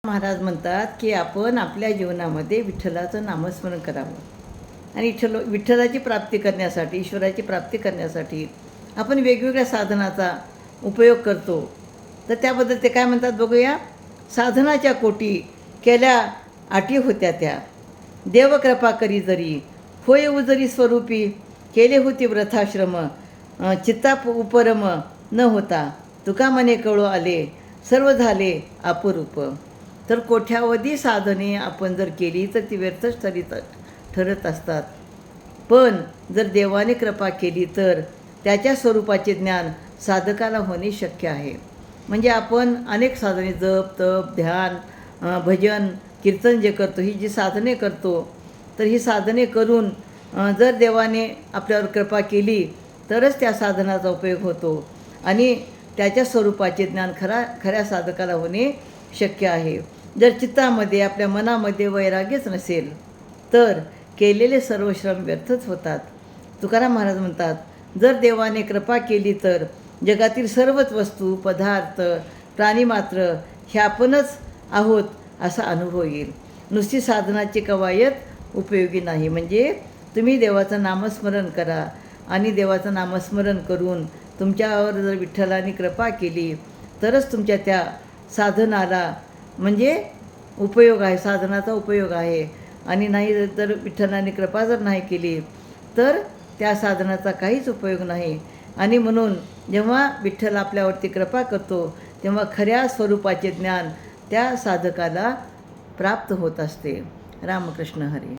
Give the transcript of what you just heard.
महाराज म्हणतात की आपण आपल्या जीवनामध्ये विठ्ठलाचं नामस्मरण करावं आणि विठ्ठलाची प्राप्ती करण्यासाठी, ईश्वराची प्राप्ती करण्यासाठी आपण वेगवेगळ्या साधनाचा उपयोग करतो. तर त्याबद्दल ते काय म्हणतात बघूया. साधनाच्या कोटी केल्या आटी होत्या त्या, देवकृपा करी जरी होय उजरी स्वरूपी केले होती व्रथाश्रम, चित्ता उपरम न होता तुका मने कळो आले सर्व झाले अपुरूप. तर कोट्यावधी साधने आपण जर केली तर ती व्यर्थच ठरत असतात. पण जर देवाने कृपा केली तर त्याच्या स्वरूपाचे ज्ञान साधकाला होणे शक्य आहे. म्हणजे आपण अनेक साधने, जप, तप, ध्यान, भजन, कीर्तन जे करतो, ही जी साधने करतो, तर ही साधने करून जर देवाने आपल्यावर कृपा केली तरच त्या साधनाचा उपयोग होतो आणि त्याच्या स्वरूपाचे ज्ञान खऱ्या साधकाला होणे शक्य आहे. जर चित्तामध्ये, आपल्या मनामध्ये वैराग्यच नसेल तर केलेले सर्व श्रम व्यर्थच होतात. तुकाराम महाराज म्हणतात, जर देवाने कृपा केली तर जगातील सर्वच वस्तू, पदार्थ, प्राणीमात्र हे आपणच आहोत असा अनुभव येईल. नुसती साधनाची कवायत उपयोगी नाही. म्हणजे तुम्ही देवाचं नामस्मरण करा आणि देवाचं नामस्मरण करून तुमच्यावर जर विठ्ठलाने कृपा केली तरच तुमच्या त्या साधनाला म्हणजे उपयोग आहे, साधनाचा उपयोग आहे. आणि नाही तर विठ्ठलाने कृपा जर नाही केली तर त्या साधनाचा काहीच उपयोग नाही. आणि म्हणून जेव्हा विठ्ठल आपल्यावरती कृपा करतो तेव्हा खऱ्या स्वरूपाचे ज्ञान त्या साधकाला प्राप्त होत असते. रामकृष्ण हरी.